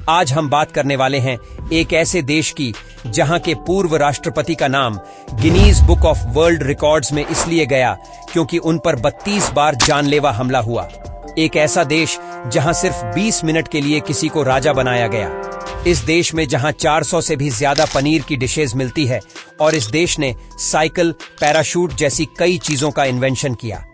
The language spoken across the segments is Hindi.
आज हम बात करने वाले हैं एक ऐसे देश की जहां के पूर्व राष्ट्रपति का नाम Guinness book of world records में इसलिए गया क्योंकि उन पर 32 बार जानलेवा हमला हुआ। एक ऐसा देश जहां सिर्फ 20 मिनट के लिए किसी को राजा बनाया गया। इस देश में जहां 400 से भी ज्यादा पनीर की डिशेज मिलती है और इस देश ने साइकिल, पैराशूट जैसी कई चीजों का इन्वेंशन किया।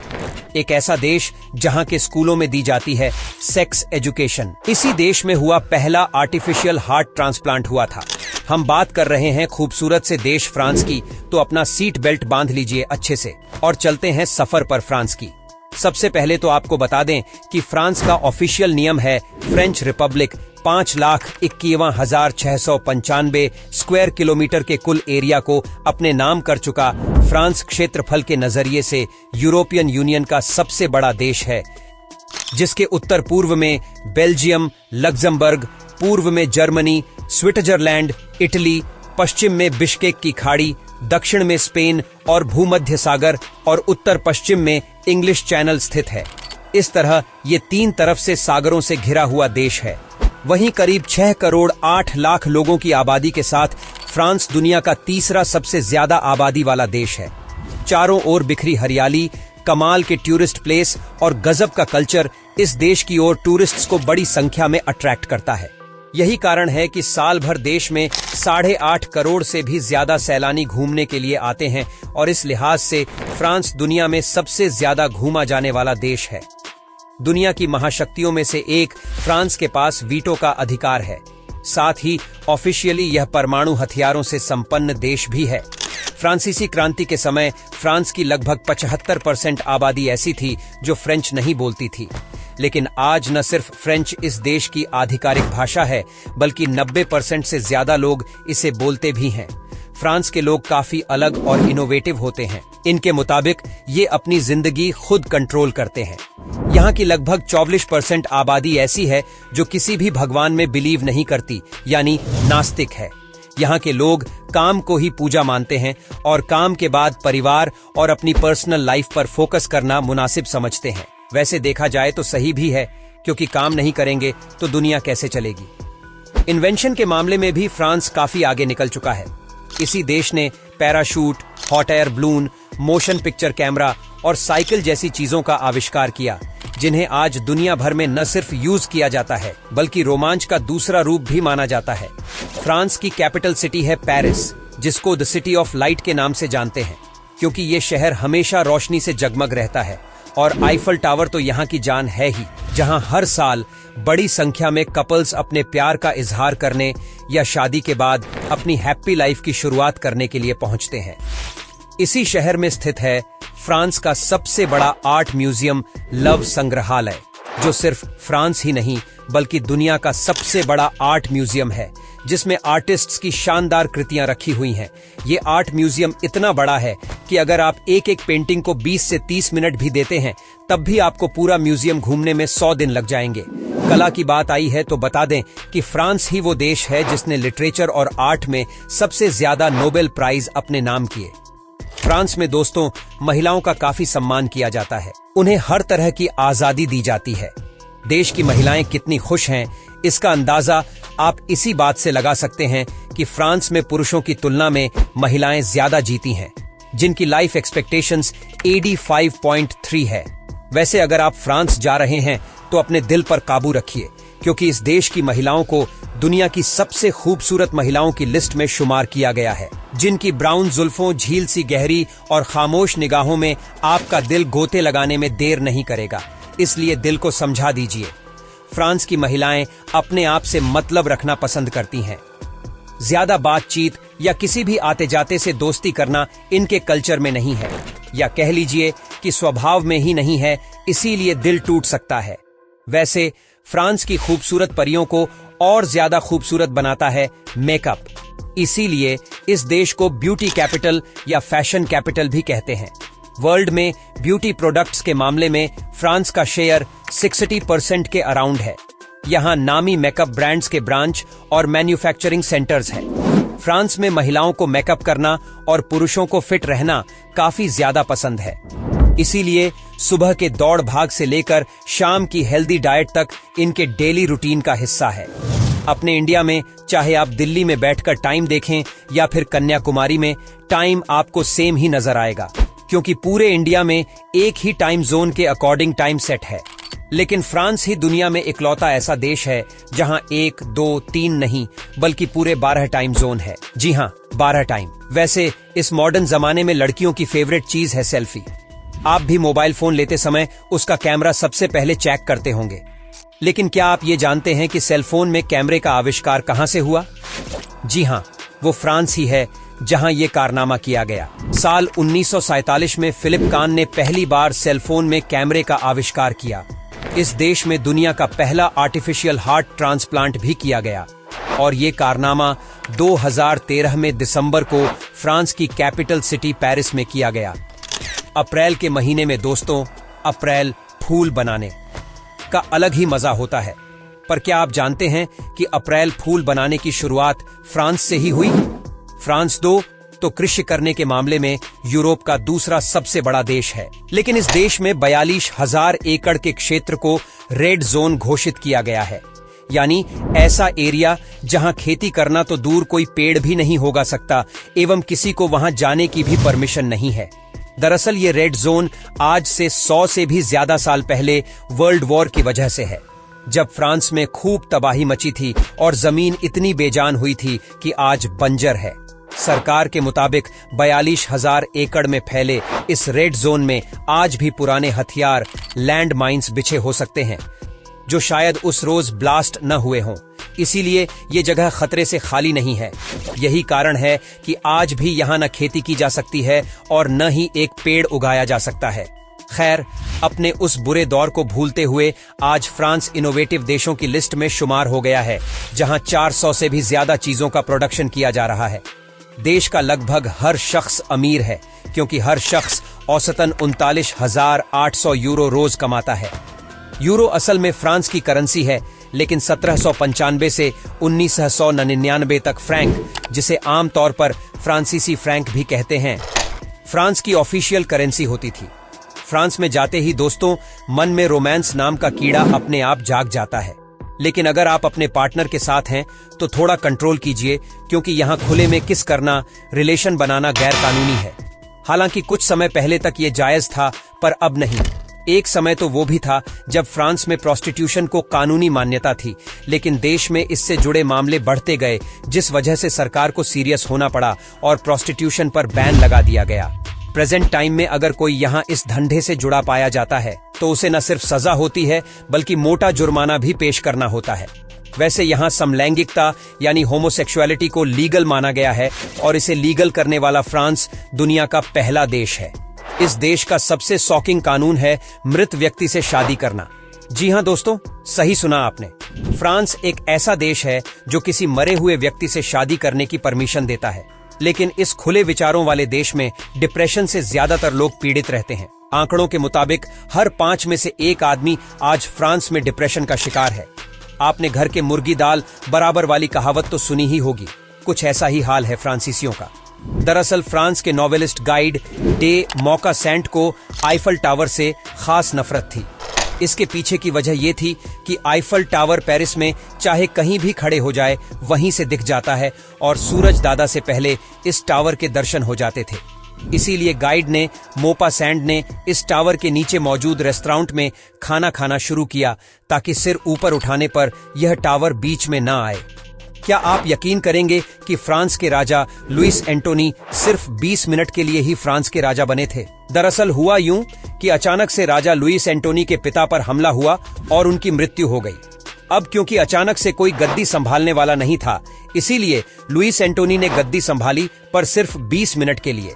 एक ऐसा देश जहां के स्कूलों में दी जाती है सेक्स एजुकेशन। इसी देश में हुआ पहला आर्टिफिशियल हार्ट ट्रांसप्लांट हुआ था। हम बात कर रहे हैं खूबसूरत से देश फ्रांस की, तो अपना सीट बेल्ट बांध लीजिए अच्छे से और चलते हैं सफर पर फ्रांस की। सबसे पहले तो आपको बता दें कि फ्रांस का ऑफिशियल नियम है फ्रेंच रिपब्लिक 5,51,695 स्क्वायर किलोमीटर के कुल एरिया को अपने नाम कर चुका फ्रांस क्षेत्रफल के नजरिए से यूरोपियन यूनियन का सबसे बड़ा देश है, जिसके उत्तर पूर्व में बेल्जियम, लग्जमबर्ग, पूर्व में जर्मनी, स्विट्जरलैंड, इटली, पश्चिम में बिश्केक की खाड़ी, दक्षिण में स्पेन और भूमध्य सागर और उत्तर पश्चिम में इंग्लिश चैनल स्थित है। इस तरह ये 3 तरफ से सागरों से घिरा हुआ देश है। वहीं करीब 6 करोड़ 8 लाख लोगों की आबादी के साथ फ्रांस दुनिया का तीसरा सबसे ज्यादा आबादी वाला देश है। चारों ओर बिखरी हरियाली, कमाल के टूरिस्ट प्लेस और गजब का कल्चर इस देश की ओर टूरिस्ट्स को बड़ी संख्या में अट्रैक्ट करता है। यही कारण है कि साल भर देश में 8.5 करोड़ से भी ज्यादा सैलानी घूमने के लिए आते हैं और इस लिहाज से फ्रांस दुनिया में सबसे ज्यादा घूमा जाने वाला देश है। दुनिया की महाशक्तियों में से एक फ्रांस के पास वीटो का अधिकार है। साथ ही ऑफिशियली यह परमाणु हथियारों से संपन्न देश भी है। फ्रांसीसी क्रांति के समय फ्रांस की लगभग 75% आबादी ऐसी थी जो फ्रेंच नहीं बोलती थी, लेकिन आज न सिर्फ फ्रेंच इस देश की आधिकारिक भाषा है बल्कि 90% से ज्यादा लोग इसे बोलते भी हैं। फ्रांस के लोग काफी अलग और इनोवेटिव होते हैं। इनके मुताबिक ये अपनी जिंदगी खुद कंट्रोल करते हैं। यहाँ की लगभग 44% आबादी ऐसी है जो किसी भी भगवान में बिलीव नहीं करती, यानी नास्तिक है। यहाँ के लोग काम को ही पूजा मानते हैं और काम के बाद परिवार और अपनी पर्सनल लाइफ पर फोकस करना मुनासिब समझते हैं। वैसे देखा जाए तो सही भी है, क्योंकि काम नहीं करेंगे तो दुनिया कैसे चलेगी। इन्वेंशन के मामले में भी फ्रांस काफी आगे निकल चुका है। इसी देश ने parachute, hot air balloon, motion picture camera और साइकिल जैसी चीजों का आविष्कार किया, जिन्हें आज दुनिया भर में न सिर्फ यूज किया जाता है बल्कि रोमांच का दूसरा रूप भी माना जाता है। फ्रांस की कैपिटल सिटी है पेरिस, जिसको द सिटी ऑफ लाइट के नाम से जानते हैं, क्योंकि ये शहर हमेशा रोशनी से जगमग रहता है। और आईफल टावर तो यहाँ की जान है ही, जहाँ हर साल बड़ी संख्या में कपल्स अपने प्यार का इजहार करने या शादी के बाद अपनी हैप्पी लाइफ की शुरुआत करने के लिए पहुंचते हैं। इसी शहर में स्थित है फ्रांस का सबसे बड़ा आर्ट म्यूजियम लव संग्रहालय, जो सिर्फ फ्रांस ही नहीं बल्कि दुनिया का सबसे बड़ा आर्ट म्यूजियम है, जिसमें आर्टिस्ट्स की शानदार कृतियां रखी हुई हैं। ये आर्ट म्यूजियम इतना बड़ा है कि अगर आप एक एक पेंटिंग को 20 से 30 मिनट भी देते हैं तब भी आपको पूरा म्यूजियम घूमने में 100 दिन लग जाएंगे। कला की बात आई है तो बता दें कि फ्रांस ही वो देश है जिसने लिटरेचर और आर्ट में सबसे ज्यादा नोबेल प्राइज अपने नाम किए। फ्रांस में दोस्तों महिलाओं का काफी सम्मान किया जाता है। उन्हें हर तरह की आजादी दी जाती है। देश की महिलाएं कितनी खुश हैं, इसका अंदाजा आप इसी बात से लगा सकते हैं कि फ्रांस में पुरुषों की तुलना में महिलाएं ज्यादा जीती हैं, जिनकी लाइफ एक्सपेक्टेशंस 85.3 है। वैसे अगर आप फ्रांस जा रहे हैं तो अपने दिल पर काबू रखिए, क्योंकि इस देश की महिलाओं को दुनिया की सबसे खूबसूरत महिलाओं की लिस्ट में शुमार किया गया है, जिनकी ब्राउन जुल्फों, झील सी गहरी और खामोश निगाहों में आपका दिल गोते लगाने में देर नहीं करेगा। इसलिए दिल को समझा दीजिए। फ्रांस की महिलाएं अपने आप से मतलब रखना पसंद करती हैं। ज्यादा बातचीत या किसी भी आते जाते से दोस्ती करना इनके कल्चर में नहीं है, या कह लीजिए कि स्वभाव में ही नहीं है, इसीलिए दिल टूट सकता है। वैसे फ्रांस की खूबसूरत परियों को और ज्यादा खूबसूरत बनाता है मेकअप। इसीलिए इस देश को ब्यूटी कैपिटल या फैशन कैपिटल भी कहते हैं। वर्ल्ड में ब्यूटी प्रोडक्ट्स के मामले में फ्रांस का शेयर 60% के अराउंड है। यहाँ नामी मेकअप ब्रांड्स के ब्रांच और मैन्युफैक्चरिंग सेंटर्स हैं। फ्रांस में महिलाओं को मेकअप करना और पुरुषों को फिट रहना काफी ज्यादा पसंद है। इसीलिए सुबह के दौड़ भाग से लेकर शाम की हेल्दी डाइट तक इनके डेली रूटीन का हिस्सा है। अपने इंडिया में चाहे आप दिल्ली में बैठकर टाइम देखें या फिर कन्याकुमारी में, टाइम आपको सेम ही नजर आएगा, क्योंकि पूरे इंडिया में एक ही टाइम जोन के अकॉर्डिंग टाइम सेट है। लेकिन फ्रांस ही दुनिया में इकलौता ऐसा देश है जहां 1, 2, 3 नहीं बल्कि पूरे 12 टाइम जोन है। जी हां, 12 टाइम। वैसे इस मॉडर्न जमाने में लड़कियों की फेवरेट चीज है सेल्फी। आप भी मोबाइल फोन लेते समय उसका कैमरा सबसे पहले चेक करते होंगे। लेकिन क्या आप ये जानते हैं कि सेलफोन में कैमरे का आविष्कार कहां से हुआ? जी हां, वो फ्रांस ही है जहां ये कारनामा किया गया। साल 1947 में फिलिप कान ने पहली बार सेलफोन में कैमरे का आविष्कार किया। इस देश में दुनिया का पहला आर्टिफिशियल हार्ट ट्रांसप्लांट भी किया गया और ये कारनामा 2013 में दिसंबर को फ्रांस की कैपिटल सिटी पेरिस में किया गया। अप्रैल के महीने में दोस्तों, अप्रैल फूल बनाने का अलग ही मजा होता है। पर क्या आप जानते हैं कि अप्रैल फूल बनाने की शुरुआत फ्रांस से ही हुई? फ्रांस तो कृषि करने के मामले में यूरोप का दूसरा सबसे बड़ा देश है, लेकिन इस देश में 42,000 एकड़ के क्षेत्र को रेड जोन घोषित किया गया है, यानी ऐसा एरिया जहां खेती करना तो दूर कोई पेड़ भी नहीं होगा सकता एवं किसी को वहां जाने की भी परमिशन नहीं है। दरअसल ये रेड जोन आज से 100 से भी ज्यादा साल पहले वर्ल्ड वॉर की वजह से है, जब फ्रांस में खूब तबाही मची थी और जमीन इतनी बेजान हुई थी कि आज बंजर है। सरकार के मुताबिक 42,000 एकड़ में फैले इस रेड जोन में आज भी पुराने हथियार, लैंड माइंस बिछे हो सकते हैं, जो शायद उस रोज ब्लास्ट न हुए हों। इसीलिए ये जगह खतरे से खाली नहीं है। यही कारण है कि आज भी यहाँ न खेती की जा सकती है और न ही एक पेड़ उगाया जा सकता है। खैर, अपने उस बुरे दौर को भूलते हुए आज फ्रांस इनोवेटिव देशों की लिस्ट में शुमार हो गया है, जहां 400 से भी ज्यादा चीजों का प्रोडक्शन किया जा रहा है। देश का लगभग हर शख्स अमीर है, क्योंकि हर शख्स औसतन 39,800 यूरो रोज कमाता है। यूरो असल में फ्रांस की करेंसी है, लेकिन 1795 से 1999 तक फ्रैंक, जिसे आमतौर पर फ्रांसीसी फ्रैंक भी कहते हैं, फ्रांस की ऑफिशियल करेंसी होती थी। फ्रांस में जाते ही दोस्तों मन में रोमांस नाम का कीड़ा अपने आप जाग जाता है। लेकिन अगर आप अपने पार्टनर के साथ हैं तो थोड़ा कंट्रोल कीजिए, क्योंकि यहाँ खुले में किस करना, रिलेशन बनाना गैर कानूनी है। हालांकि कुछ समय पहले तक ये जायज था, पर अब नहीं। एक समय तो वो भी था जब फ्रांस में प्रोस्टिट्यूशन को कानूनी मान्यता थी, लेकिन देश में इससे जुड़े मामले बढ़ते गए, जिस वजह से सरकार को सीरियस होना पड़ा और प्रोस्टिट्यूशन पर बैन लगा दिया गया। प्रेजेंट टाइम में अगर कोई यहाँ इस धंधे से जुड़ा पाया जाता है तो उसे न सिर्फ सजा होती है बल्कि मोटा जुर्माना भी पेश करना होता है। वैसे यहाँ समलैंगिकता यानी होमोसेक्सुअलिटी को लीगल माना गया है और इसे लीगल करने वाला फ्रांस दुनिया का पहला देश है। इस देश का सबसे शॉकिंग कानून है मृत व्यक्ति से शादी करना। जी हाँ दोस्तों, सही सुना आपने। फ्रांस एक ऐसा देश है जो किसी मरे हुए व्यक्ति से शादी करने की परमिशन देता है, लेकिन इस खुले विचारों वाले देश में डिप्रेशन से ज्यादातर लोग पीड़ित रहते हैं। आंकड़ों के मुताबिक हर 5 में से 1 आदमी आज फ्रांस में डिप्रेशन का शिकार है। आपने घर के मुर्गी दाल बराबर वाली कहावत तो सुनी ही होगी। कुछ ऐसा ही हाल है फ्रांसीसियों का। दरअसल फ्रांस के नॉवेलिस्ट गाइड डे मॉकासेंट को आईफल टावर से खास नफरत थी। इसके पीछे की वजह यह थी कि आईफल टावर पेरिस में चाहे कहीं भी खड़े हो जाए वहीं से दिख जाता है और सूरज दादा से पहले इस टावर के दर्शन हो जाते थे। इसीलिए गाइड ने मोपासैंड ने इस टावर के नीचे मौजूद रेस्टोरेंट में खाना खाना शुरू किया, ताकि सिर ऊपर उठाने पर यह टावर बीच में ना आए। क्या आप यकीन करेंगे कि फ्रांस के राजा लुइस एंटोनी सिर्फ 20 मिनट के लिए ही फ्रांस के राजा बने थे? दरअसल हुआ यूं कि अचानक से राजा लुइस एंटोनी के पिता पर हमला हुआ और उनकी मृत्यु हो गई। अब क्योंकि अचानक से कोई गद्दी संभालने वाला नहीं था, इसीलिए लुइस एंटोनी ने गद्दी संभाली, पर सिर्फ 20 मिनट के लिए।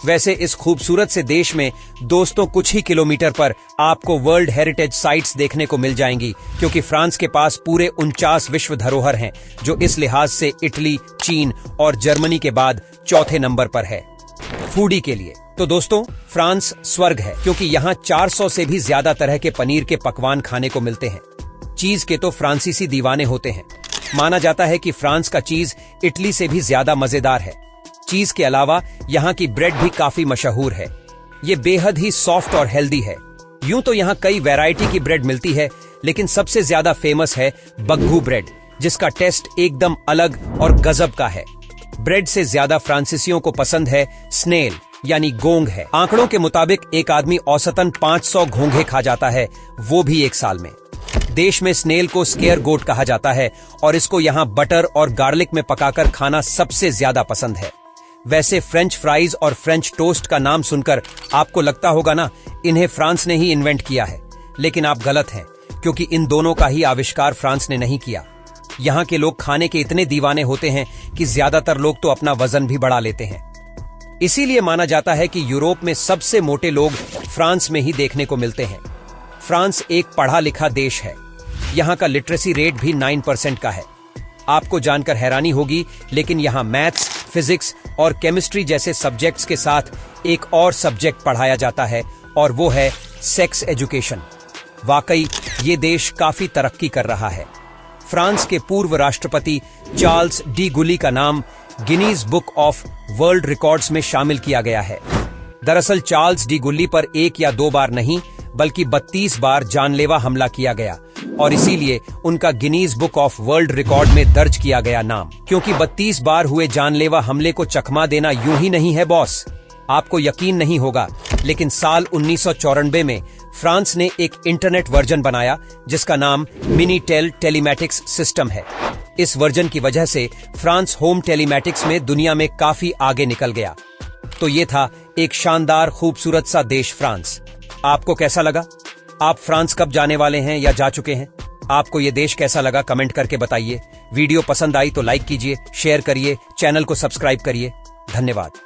वैसे इस खूबसूरत से देश में दोस्तों कुछ ही किलोमीटर पर आपको वर्ल्ड हेरिटेज साइट्स देखने को मिल जाएंगी, क्योंकि फ्रांस के पास पूरे 49 विश्व धरोहर हैं, जो इस लिहाज से इटली, चीन और जर्मनी के बाद चौथे नंबर पर है फूडी के लिए। तो दोस्तों फ्रांस स्वर्ग है, क्योंकि यहाँ 400 से भी ज्यादा तरह के पनीर के पकवान खाने को मिलते हैं। चीज के तो फ्रांसीसी दीवाने होते हैं। माना जाता है कि फ्रांस का चीज इटली से भी ज्यादा मजेदार है। चीज के अलावा यहाँ की ब्रेड भी काफी मशहूर है। ये बेहद ही सॉफ्ट और हेल्दी है। यूं तो यहाँ कई वैरायटी की ब्रेड मिलती है, लेकिन सबसे ज्यादा फेमस है बग्गू ब्रेड, जिसका टेस्ट एकदम अलग और गजब का है। ब्रेड से ज्यादा फ्रांसीसियों को पसंद है स्नेल यानी गोंग है। आंकड़ों के मुताबिक एक आदमी औसतन 500 घोंघे खा जाता है, वो भी एक साल में। देश में स्नेल को स्केयर गोट कहा जाता है और इसको यहाँ बटर और गार्लिक में पकाकर खाना सबसे ज्यादा पसंद है। वैसे फ्रेंच फ्राइज और फ्रेंच टोस्ट का नाम सुनकर आपको लगता होगा ना इन्हें फ्रांस ने ही इन्वेंट किया है, लेकिन आप गलत हैं, क्योंकि इन दोनों का ही आविष्कार फ्रांस ने नहीं किया। यहाँ के लोग खाने के इतने दीवाने होते हैं कि ज्यादातर लोग तो अपना वजन भी बढ़ा लेते हैं। इसीलिए माना जाता है कि यूरोप में सबसे मोटे लोग फ्रांस में ही देखने को मिलते हैं। फ्रांस एक पढ़ा लिखा देश है। यहाँ का लिटरेसी रेट भी 9% का है। आपको जानकर हैरानी होगी, लेकिन यहाँ मैथ्स, फिजिक्स और केमिस्ट्री जैसे सब्जेक्ट्स के साथ एक और सब्जेक्ट पढ़ाया जाता है और वो है सेक्स एजुकेशन। वाकई ये देश काफी तरक्की कर रहा है। फ्रांस के पूर्व राष्ट्रपति चार्ल्स डी गुली का नाम Guinness book of world records में शामिल किया गया है। दरअसल चार्ल्स डी गुली पर 1 या 2 बार नहीं बल्कि 32 बार जानलेवा हमला किया गया और इसीलिए उनका Guinness book of world record में दर्ज किया गया नाम। क्योंकि 32 बार हुए जानलेवा हमले को चकमा देना यूं ही नहीं है बॉस। आपको यकीन नहीं होगा, लेकिन साल 1994 में फ्रांस ने एक इंटरनेट वर्जन बनाया जिसका नाम मिनीटेल टेलीमैटिक्स सिस्टम है। इस वर्जन की वजह से फ्रांस होम टेलीमैटिक्स में दुनिया में काफी आगे निकल गया। तो ये था एक शानदार खूबसूरत सा देश फ्रांस। आपको कैसा लगा? आप फ्रांस कब जाने वाले हैं या जा चुके हैं? आपको ये देश कैसा लगा कमेंट करके बताइए। वीडियो पसंद आई तो लाइक कीजिए, शेयर करिए, चैनल को सब्सक्राइब करिए। धन्यवाद।